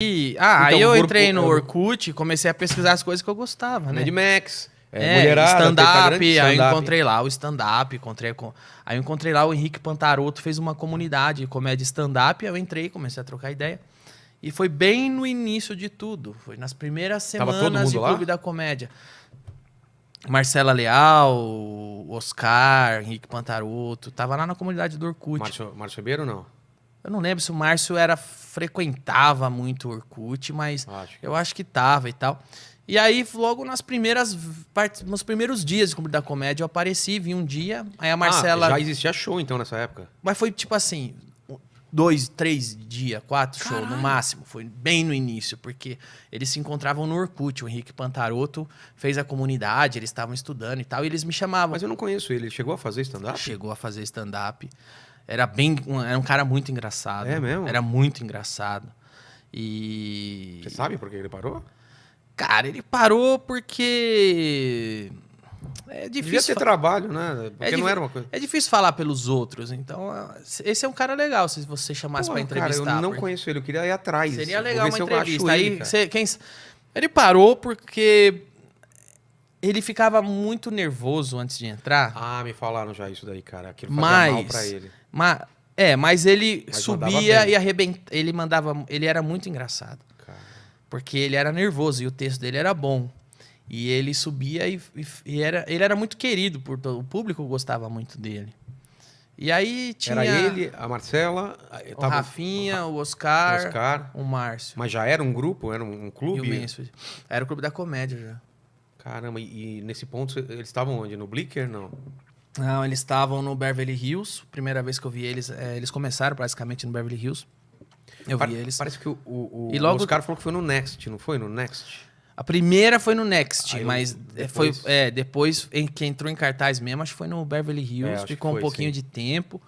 Aí eu entrei no Orkut, comecei a pesquisar as coisas que eu gostava, né? Mad Max, mulherada, stand-up, aí eu encontrei lá o stand-up, aí eu encontrei lá o Henrique Pantarotto, fez uma comunidade de comédia stand-up, eu entrei, comecei a trocar ideia. E foi bem no início de tudo, foi nas primeiras semanas de Clube da Comédia. Marcela Leal, Oscar, Henrique Pantarotto, tava lá na comunidade do Orkut. Márcio Ribeiro, não? Eu não lembro se o Márcio frequentava muito o Orkut, mas eu acho que tava e tal. E aí, logo nos primeiros dias de Clube da Comédia, eu apareci, vi um dia, aí a Marcela... já existia show, então, nessa época? Mas foi tipo assim, 2, 3 dias, 4 shows no máximo. Foi bem no início, porque eles se encontravam no Orkut. O Henrique Pantarotto fez a comunidade, eles estavam estudando e tal, e eles me chamavam. Mas eu não conheço ele. Ele chegou a fazer stand-up? Chegou a fazer stand-up. Era um cara muito engraçado. É mesmo? Era muito engraçado. E... Você sabe por que ele parou? Cara, ele parou porque... É difícil. Devia ter trabalho, né? Porque não era uma coisa... É difícil falar pelos outros. Então, esse é um cara legal, se você chamasse pra entrevistar. Cara, eu não conheço ele. Eu queria ir atrás. Seria legal uma entrevista. Ele parou porque... Ele ficava muito nervoso antes de entrar. Me falaram já isso daí, cara. Aquilo fazia mal pra ele. Mas ele subia e arrebentava. Ele era muito engraçado. Cara. Porque ele era nervoso e o texto dele era bom. E ele subia ele era muito querido por todo o público, gostava muito dele. E aí tinha... Era ele, a Marcela... O Rafinha, o Oscar, o Márcio. Mas já era um grupo? Era um clube? E o Mansfield. Era o Clube da Comédia já. Caramba, e nesse ponto eles estavam onde? No Blicker, não? Não, eles estavam no Beverly Hills. Primeira vez que eu vi eles, eles começaram praticamente no Beverly Hills. Eu vi eles. Parece que o Oscar falou que foi no Next, não foi? No Next? A primeira foi no Next, mas depois que entrou em cartaz mesmo, acho que foi no Beverly Hills, ficou um pouquinho de tempo.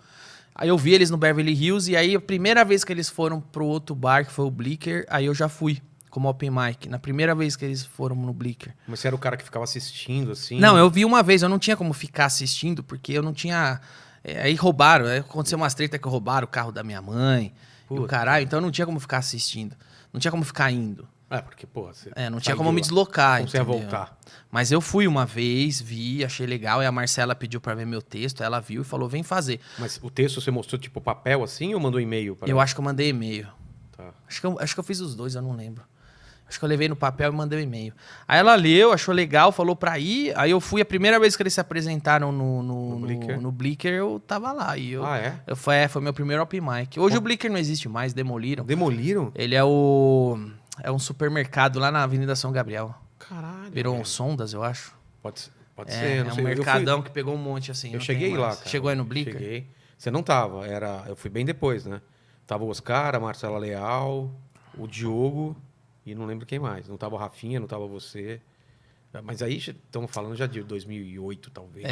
Aí eu vi eles no Beverly Hills e aí a primeira vez que eles foram pro outro bar, que foi o Blicker, aí eu já fui como open mic, na primeira vez que eles foram no Blicker. Mas você era o cara que ficava assistindo, assim? Não, eu vi uma vez, eu não tinha como ficar assistindo, porque eu não tinha... Aí roubaram, aconteceu umas treta que roubaram o carro da minha mãe, e o caralho, então eu não tinha como ficar assistindo, não tinha como ficar indo. Porque, porra... Você não tinha como me deslocar, como você ia voltar. Mas eu fui uma vez, vi, achei legal, e a Marcela pediu pra ver meu texto, ela viu e falou, vem fazer. Mas o texto você mostrou, tipo, papel assim, ou mandou e-mail? Eu acho que eu mandei e-mail. Tá. Acho que eu fiz os dois, eu não lembro. Acho que eu levei no papel e mandei um e-mail. Aí ela leu, achou legal, falou pra ir. Aí eu fui, a primeira vez que eles se apresentaram no Blicker, eu tava lá. E foi meu primeiro open mic. Hoje o Blicker não existe mais, demoliram. Demoliram? Ele é um supermercado lá na Avenida São Gabriel. Caralho. Virou um Sondas, eu acho. Pode ser, não sei. É um mercadão que pegou um monte assim. Eu cheguei lá, cara. Chegou aí no Blicker? Cheguei. Você não tava, eu fui bem depois, né? Tava o Oscar, a Marcela Leal, o Diogo... E não lembro quem mais. Não tava o Rafinha, não tava você. Mas aí estamos falando já de 2008, talvez.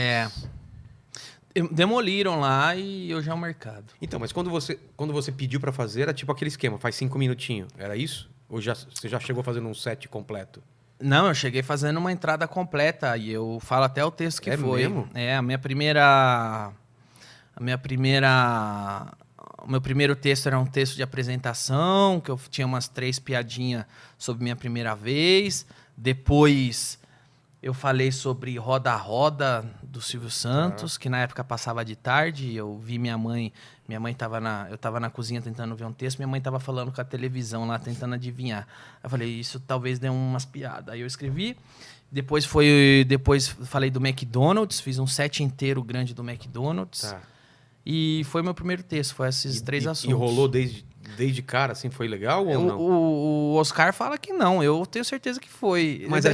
Demoliram lá e hoje é um mercado. Então, mas quando você pediu pra fazer, era tipo aquele esquema, faz 5 minutinhos. Era isso? Ou você já chegou fazendo um set completo? Não, eu cheguei fazendo uma entrada completa. E eu falo até o texto que foi. Mesmo? A minha primeira... O meu primeiro texto era um texto de apresentação, que eu tinha umas 3 piadinhas sobre minha primeira vez. Depois eu falei sobre Roda a Roda, do Silvio Santos, que na época passava de tarde. Eu vi minha mãe eu estava na cozinha tentando ver um texto, minha mãe estava falando com a televisão lá, tentando adivinhar. Eu falei, isso talvez dê umas piadas. Aí eu escrevi. Depois falei do McDonald's, fiz um set inteiro grande do McDonald's. Tá. E foi meu primeiro texto, foi esses 3 assuntos. E rolou desde cara, assim, foi legal ou não? O Oscar fala que não, eu tenho certeza que foi. Mas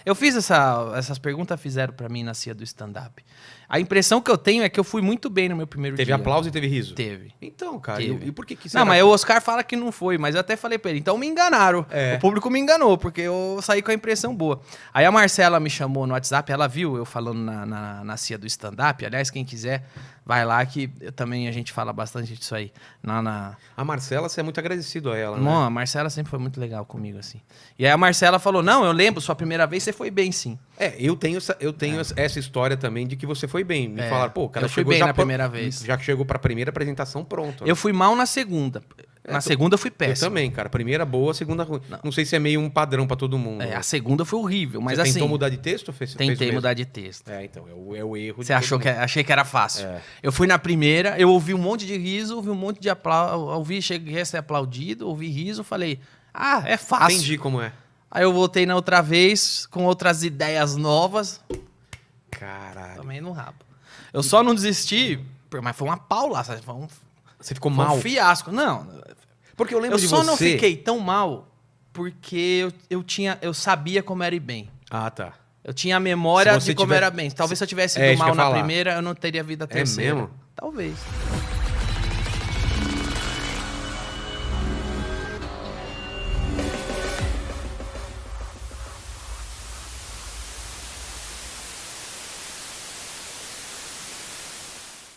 eu fiz essas perguntas, fizeram pra mim na CIA do stand-up. A impressão que eu tenho é que eu fui muito bem no meu primeiro dia. Teve aplauso e teve riso? Teve. Então, cara, e por que Não, mas o Oscar fala que não foi, mas eu até falei pra ele, então me enganaram. O público me enganou, porque eu saí com a impressão boa. Aí a Marcela me chamou no WhatsApp, ela viu eu falando na CIA do stand-up. Aliás, quem quiser, vai lá que a gente fala bastante disso aí. A Marcela, você é muito agradecido a ela, né? Não, a Marcela sempre foi muito legal comigo, assim. E aí a Marcela falou, não, eu lembro, sua primeira vez você foi bem, sim. Eu tenho essa história também de que você foi bem. Me falaram, pô, o cara chegou bem na primeira vez. Já chegou pra primeira apresentação pronto. Eu fui mal na segunda. Na segunda eu fui Eu péssimo. também, cara. Primeira boa, segunda ruim. Não sei se é meio um padrão pra todo mundo. A segunda foi horrível, mas Você assim... tentou mudar de texto ou fez Tentei mesmo? mudar de texto. Então, é o erro Você achou que... Achei que era fácil. Eu fui na primeira, eu ouvi um monte de riso, ouvi um monte de aplauso, cheguei a ser aplaudido, ouvi riso, falei, é fácil. Entendi como é. Aí eu voltei na outra vez, com outras ideias novas, Caralho. também no rabo. Eu só não desisti, mas foi uma paulada, Você ficou foi mal? um fiasco. Não, Porque eu lembro eu de só você... não fiquei tão mal porque eu sabia como era ir bem. Ah, tá. Eu tinha a memória Se de você como tiver- era bem. Talvez se eu tivesse É, ido isso que eu mal ia na falar. primeira, eu não teria vindo a terceira. mesmo? Talvez.